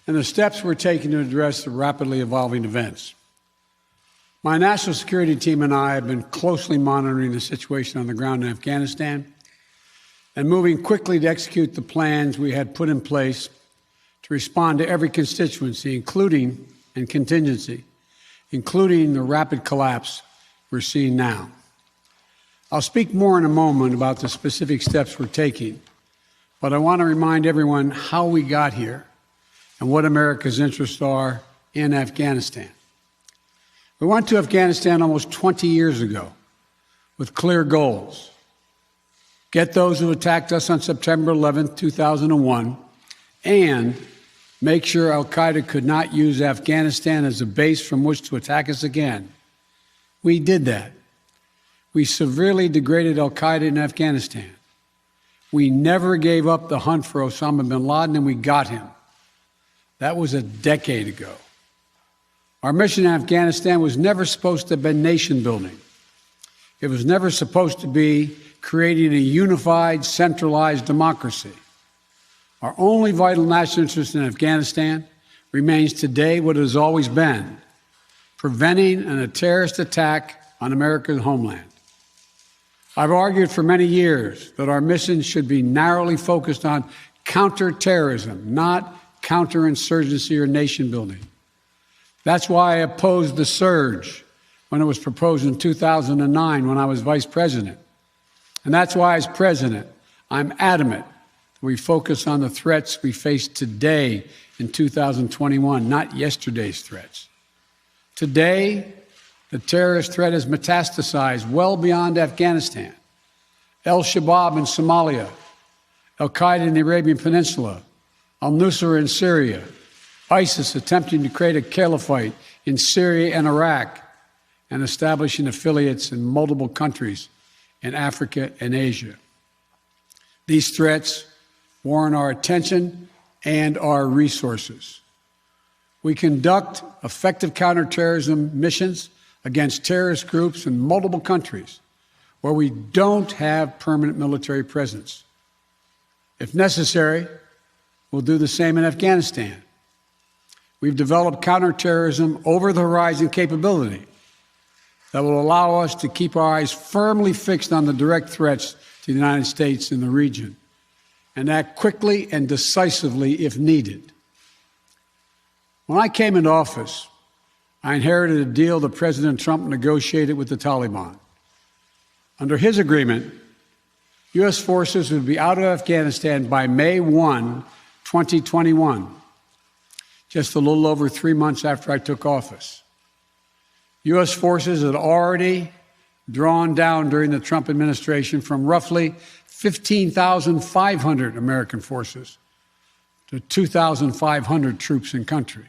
and the steps we're taking to address the rapidly evolving events. My national security team and I have been closely monitoring the situation on the ground in Afghanistan and moving quickly to execute the plans we had put in place to respond to every constituency, including contingency, including the rapid collapse we're seeing now. I'll speak more in a moment about the specific steps we're taking, but I want to remind everyone how we got here and what America's interests are in Afghanistan. We went to Afghanistan almost 20 years ago with clear goals. Get those who attacked us on September 11, 2001, and make sure al-Qaeda could not use Afghanistan as a base from which to attack us again. We did that. We severely degraded al-Qaeda in Afghanistan. We never gave up the hunt for Osama bin Laden, and we got him. That was a decade ago. Our mission in Afghanistan was never supposed to have been nation building. It was never supposed to be creating a unified, centralized democracy. Our only vital national interest in Afghanistan remains today what it has always been: preventing a terrorist attack on America's homeland. I've argued for many years that our mission should be narrowly focused on counterterrorism, not counterinsurgency or nation building. That's why I opposed the surge when it was proposed in 2009 when I was vice president. And that's why, as president, I'm adamant that we focus on the threats we face today in 2021, not yesterday's threats. Today, the terrorist threat has metastasized well beyond Afghanistan. Al-Shabaab in Somalia, al-Qaeda in the Arabian Peninsula, al-Nusra in Syria, ISIS attempting to create a caliphate in Syria and Iraq, and establishing affiliates in multiple countries in Africa and Asia. These threats warrant our attention and our resources. We conduct effective counterterrorism missions against terrorist groups in multiple countries where we don't have permanent military presence. If necessary, we'll do the same in Afghanistan. We've developed counterterrorism over-the-horizon capability that will allow us to keep our eyes firmly fixed on the direct threats to the United States in the region and act quickly and decisively if needed. When I came into office, I inherited a deal that President Trump negotiated with the Taliban. Under his agreement, U.S. forces would be out of Afghanistan by May 1, 2021, just a little over 3 months after I took office. U.S. forces had already drawn down during the Trump administration from roughly 15,500 American forces to 2,500 troops in country.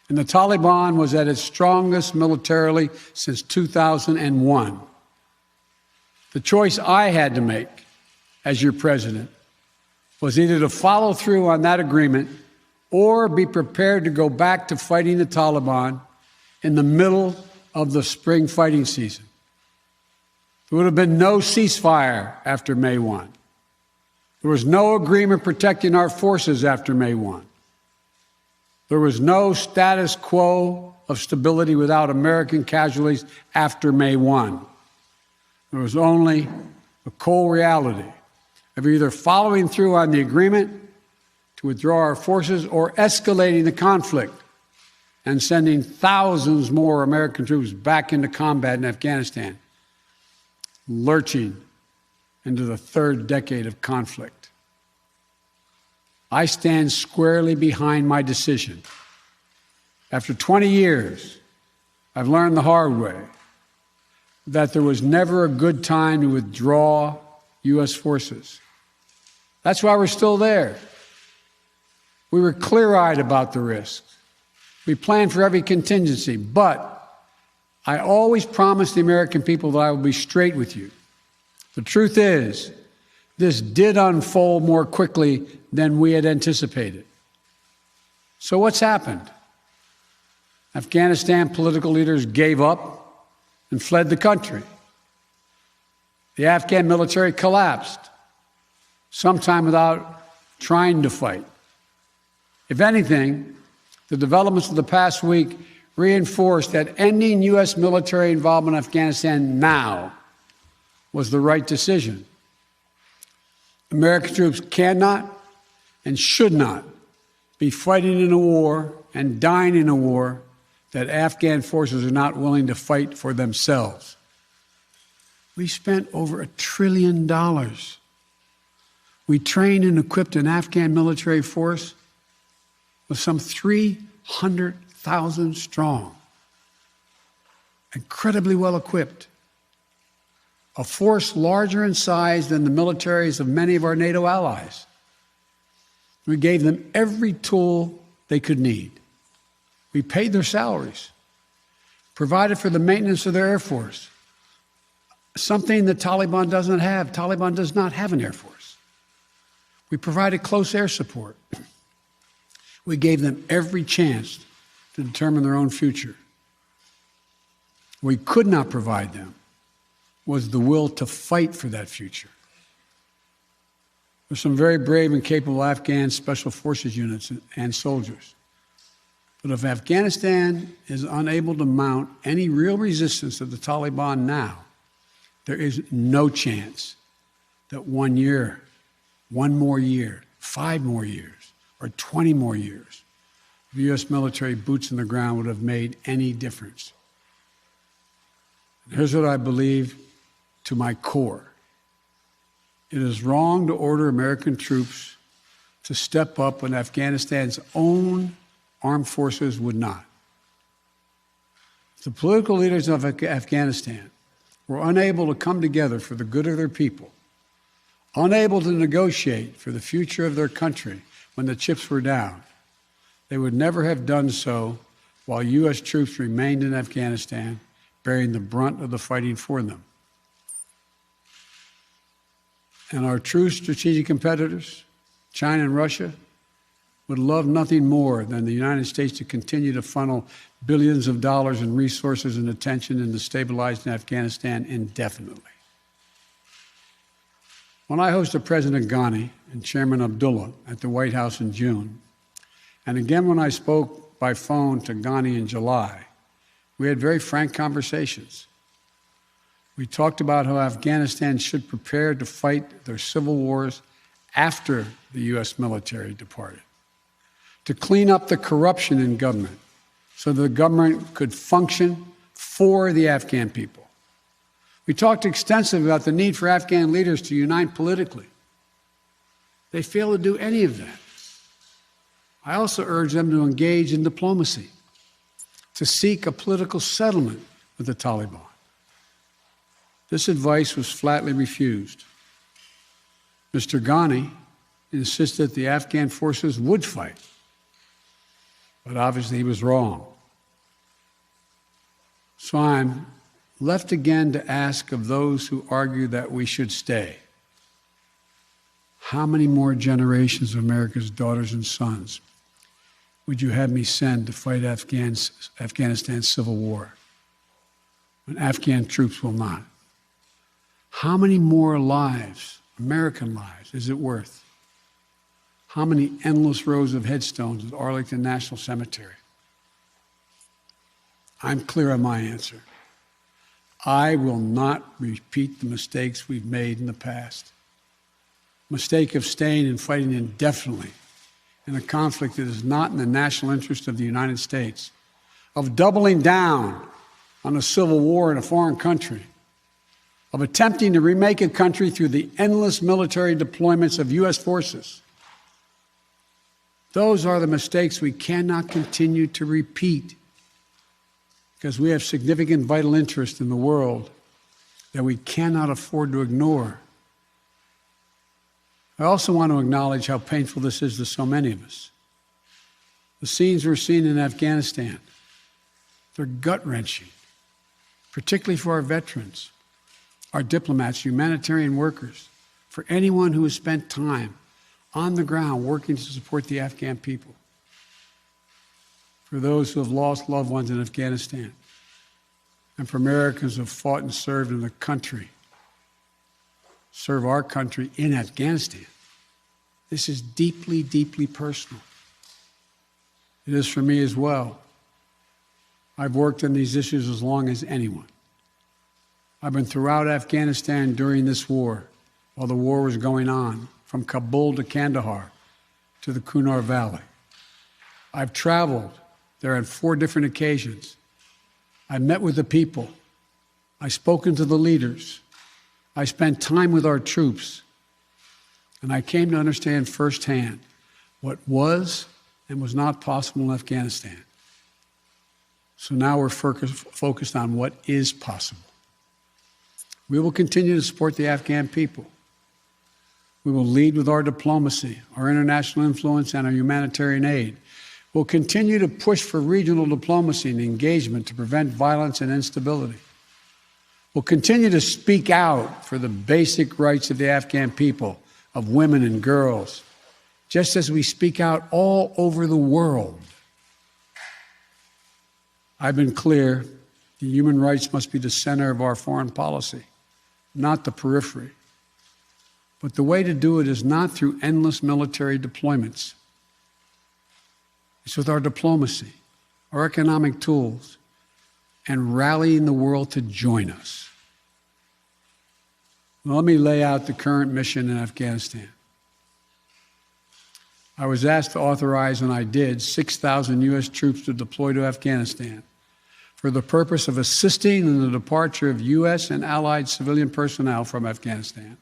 And the Taliban was at its strongest militarily since 2001. The choice I had to make as your president was either to follow through on that agreement or be prepared to go back to fighting the Taliban in the middle of the spring fighting season. There would have been no ceasefire after May 1. There was no agreement protecting our forces after May 1. There was no status quo of stability without American casualties after May 1. There was only the cold reality of either following through on the agreement to withdraw our forces or escalating the conflict and sending thousands more American troops back into combat in Afghanistan, lurching into the third decade of conflict. I stand squarely behind my decision. After 20 years, I've learned the hard way that there was never a good time to withdraw U.S. forces. That's why we're still there. We were clear-eyed about the risks. We planned for every contingency, but I always promised the American people that I would be straight with you. The truth is, this did unfold more quickly than we had anticipated. So what's happened? Afghanistan political leaders gave up and fled the country. The Afghan military collapsed, sometime without trying to fight. If anything, the developments of the past week reinforced that ending U.S. military involvement in Afghanistan now was the right decision. American troops cannot and should not be fighting in a war and dying in a war that Afghan forces are not willing to fight for themselves. We spent over $1 trillion. We trained and equipped an Afghan military force with some 300,000 strong, incredibly well equipped, a force larger in size than the militaries of many of our NATO allies. We gave them every tool they could need. We paid their salaries, provided for the maintenance of their Air Force, something the Taliban doesn't have. Taliban does not have an Air Force. We provided close air support. We gave them every chance to determine their own future. What we could not provide them was the will to fight for that future. There's some very brave and capable Afghan special forces units and soldiers. But if Afghanistan is unable to mount any real resistance to the Taliban now, there is no chance that 1 year, 1 more year, 5 more years, or 20 more years of U.S. military boots on the ground would have made any difference. And here's what I believe to my core. It is wrong to order American troops to step up when Afghanistan's own armed forces would not. The political leaders of Afghanistan were unable to come together for the good of their people, unable to negotiate for the future of their country when the chips were down. They would never have done so while U.S. troops remained in Afghanistan, bearing the brunt of the fighting for them. And our true strategic competitors, China and Russia, would love nothing more than the United States to continue to funnel billions of dollars in resources and attention into stabilizing Afghanistan indefinitely. When I hosted President Ghani and Chairman Abdullah at the White House in June, and again when I spoke by phone to Ghani in July, we had very frank conversations. We talked about how Afghanistan should prepare to fight their civil wars after the U.S. military departed, to clean up the corruption in government so the government could function for the Afghan people. We talked extensively about the need for Afghan leaders to unite politically. They fail to do any of that. I also urged them to engage in diplomacy, to seek a political settlement with the Taliban. This advice was flatly refused. Mr. Ghani insisted the Afghan forces would fight, but obviously he was wrong. So I'm left again to ask of those who argue that we should stay, how many more generations of America's daughters and sons would you have me send to fight Afghanistan's civil war when Afghan troops will not? How many more lives, American lives, is it worth? How many endless rows of headstones at Arlington National Cemetery? I'm clear on my answer. I will not repeat the mistakes we've made in the past. Mistake of staying and fighting indefinitely in a conflict that is not in the national interest of the United States, of doubling down on a civil war in a foreign country, of attempting to remake a country through the endless military deployments of U.S. forces. Those are the mistakes we cannot continue to repeat because we have significant vital interest in the world that we cannot afford to ignore. I also want to acknowledge how painful this is to so many of us. The scenes we're seeing in Afghanistan, they're gut-wrenching, particularly for our veterans, our diplomats, humanitarian workers, for anyone who has spent time on the ground working to support the Afghan people, for those who have lost loved ones in Afghanistan, and for Americans who have fought and served in the country, serve our country in Afghanistan. This is deeply, deeply personal. It is for me as well. I've worked on these issues as long as anyone. I've been throughout Afghanistan during this war, while the war was going on, from Kabul to Kandahar to the Kunar Valley. I've traveled there on 4 different occasions. I met with the people. I've spoken to the leaders. I spent time with our troops. And I came to understand firsthand what was and was not possible in Afghanistan. So now we're focused on what is possible. We will continue to support the Afghan people. We will lead with our diplomacy, our international influence, and our humanitarian aid. We'll continue to push for regional diplomacy and engagement to prevent violence and instability. We'll continue to speak out for the basic rights of the Afghan people, of women and girls, just as we speak out all over the world. I've been clear that human rights must be the center of our foreign policy, not the periphery. But the way to do it is not through endless military deployments. It's with our diplomacy, our economic tools, and rallying the world to join us. Now, let me lay out the current mission in Afghanistan. I was asked to authorize, and I did, 6,000 U.S. troops to deploy to Afghanistan for the purpose of assisting in the departure of U.S. and allied civilian personnel from Afghanistan,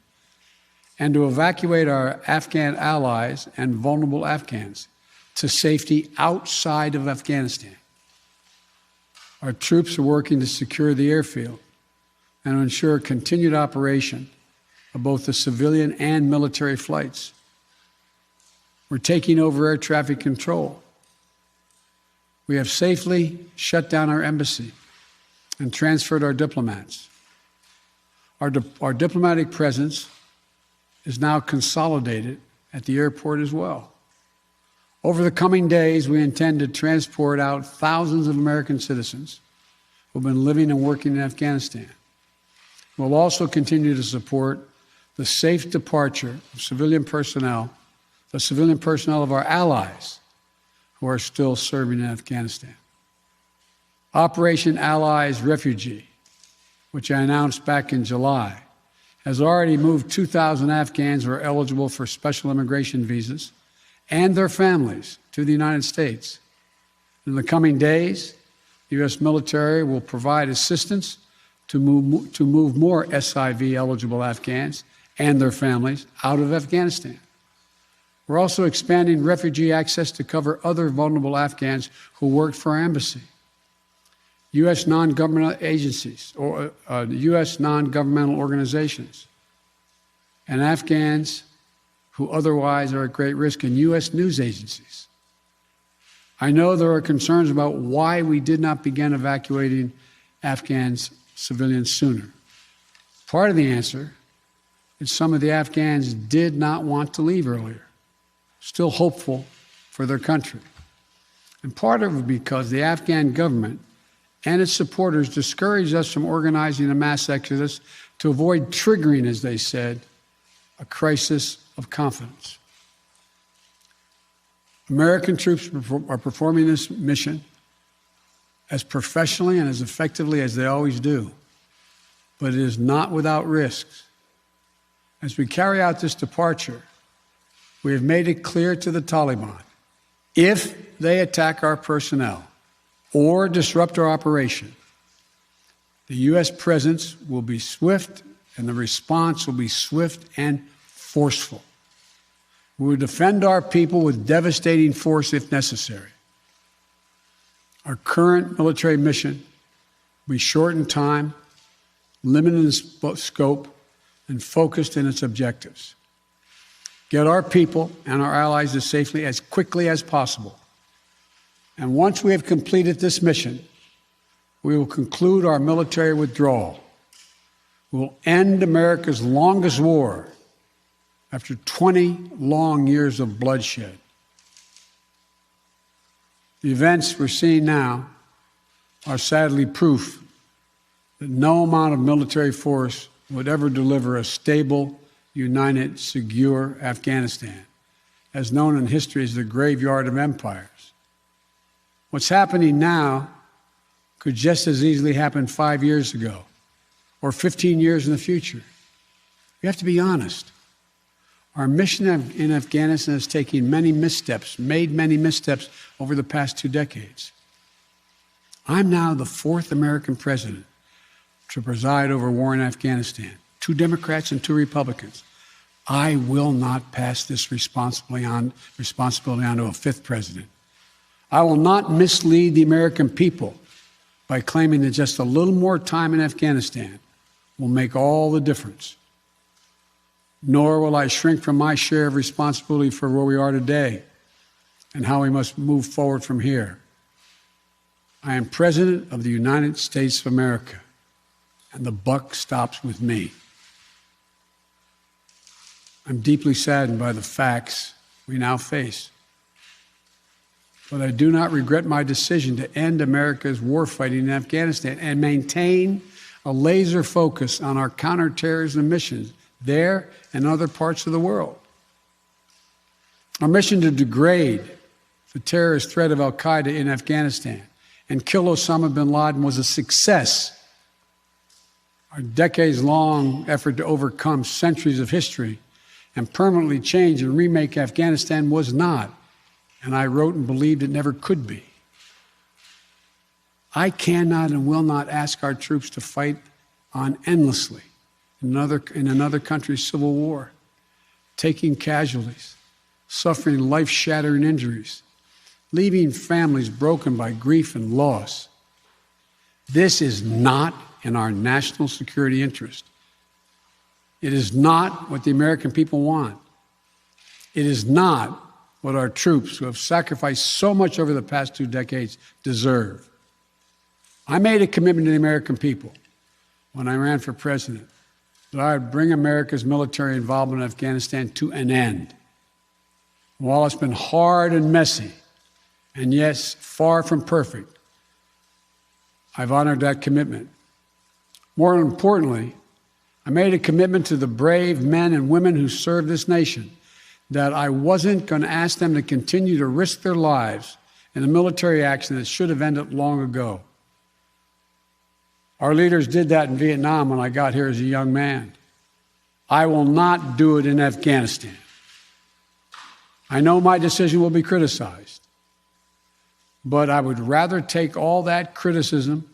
and to evacuate our Afghan allies and vulnerable Afghans to safety outside of Afghanistan. Our troops are working to secure the airfield and to ensure continued operation of both the civilian and military flights. We're taking over air traffic control. We have safely shut down our embassy and transferred our diplomats. Our diplomatic presence is now consolidated at the airport as well. Over the coming days, we intend to transport out thousands of American citizens who've been living and working in Afghanistan. We'll also continue to support the safe departure of civilian personnel, the civilian personnel of our allies who are still serving in Afghanistan. Operation Allies Refugee, which I announced back in July, has already moved 2,000 Afghans who are eligible for special immigration visas and their families to the United States. In the coming days, the U.S. military will provide assistance to move more SIV-eligible Afghans and their families out of Afghanistan. We're also expanding refugee access to cover other vulnerable Afghans who worked for our embassy. U.S. non-governmental agencies or U.S. non-governmental organizations and Afghans who otherwise are at great risk, and U.S. news agencies. I know there are concerns about why we did not begin evacuating Afghans civilians sooner. Part of the answer is some of the Afghans did not want to leave earlier, still hopeful for their country. And part of it because the Afghan government and its supporters discouraged us from organizing a mass exodus to avoid triggering, as they said, a crisis of confidence. American troops are performing this mission as professionally and as effectively as they always do, but it is not without risks. As we carry out this departure, we have made it clear to the Taliban, if they attack our personnel or disrupt our operation, the U.S. presence will be swift and the response will be swift and forceful. We will defend our people with devastating force if necessary. Our current military mission will be short in time, limited in scope, and focused in its objectives. Get our people and our allies to safety as quickly as possible. And once we have completed this mission, we will conclude our military withdrawal. We will end America's longest war after 20 long years of bloodshed. The events we're seeing now are sadly proof that no amount of military force would ever deliver a stable, united, secure Afghanistan, as known in history as the graveyard of empires. What's happening now could just as easily happen 5 years ago or 15 years in the future. You have to be honest. Our mission in Afghanistan is taking many missteps, made many missteps over the past 2 decades. I'm now the 4th American president to preside over war in Afghanistan. 2 Democrats and 2 Republicans. I will not pass this responsibility on to a 5th president. I will not mislead the American people by claiming that just a little more time in Afghanistan will make all the difference. Nor will I shrink from my share of responsibility for where we are today and how we must move forward from here. I am President of the United States of America, and the buck stops with me. I'm deeply saddened by the facts we now face. But I do not regret my decision to end America's warfighting in Afghanistan and maintain a laser focus on our counterterrorism missions there and other parts of the world. Our mission to degrade the terrorist threat of al-Qaeda in Afghanistan and kill Osama bin Laden was a success. Our decades-long effort to overcome centuries of history and permanently change and remake Afghanistan was not, and I wrote and believed it never could be. I cannot and will not ask our troops to fight on endlessly in another country's civil war, taking casualties, suffering life-shattering injuries, leaving families broken by grief and loss. This is not in our national security interest. It is not what the American people want. It is not what our troops, who have sacrificed so much over the past 2 decades, deserve. I made a commitment to the American people when I ran for president that I would bring America's military involvement in Afghanistan to an end. While it's been hard and messy, and yes, far from perfect, I've honored that commitment. More importantly, I made a commitment to the brave men and women who serve this nation that I wasn't going to ask them to continue to risk their lives in a military action that should have ended long ago. Our leaders did that in Vietnam when I got here as a young man. I will not do it in Afghanistan. I know my decision will be criticized, but I would rather take all that criticism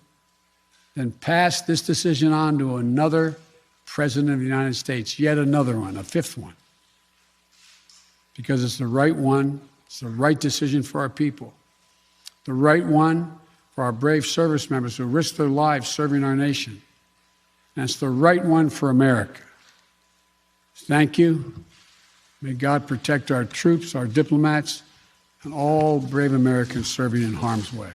than pass this decision on to another president of the United States, yet another one, a 5th one, because it's the right one, it's the right decision for our people, the right one for our brave service members who risk their lives serving our nation, and it's the right one for America. Thank you. May God protect our troops, our diplomats, and all brave Americans serving in harm's way.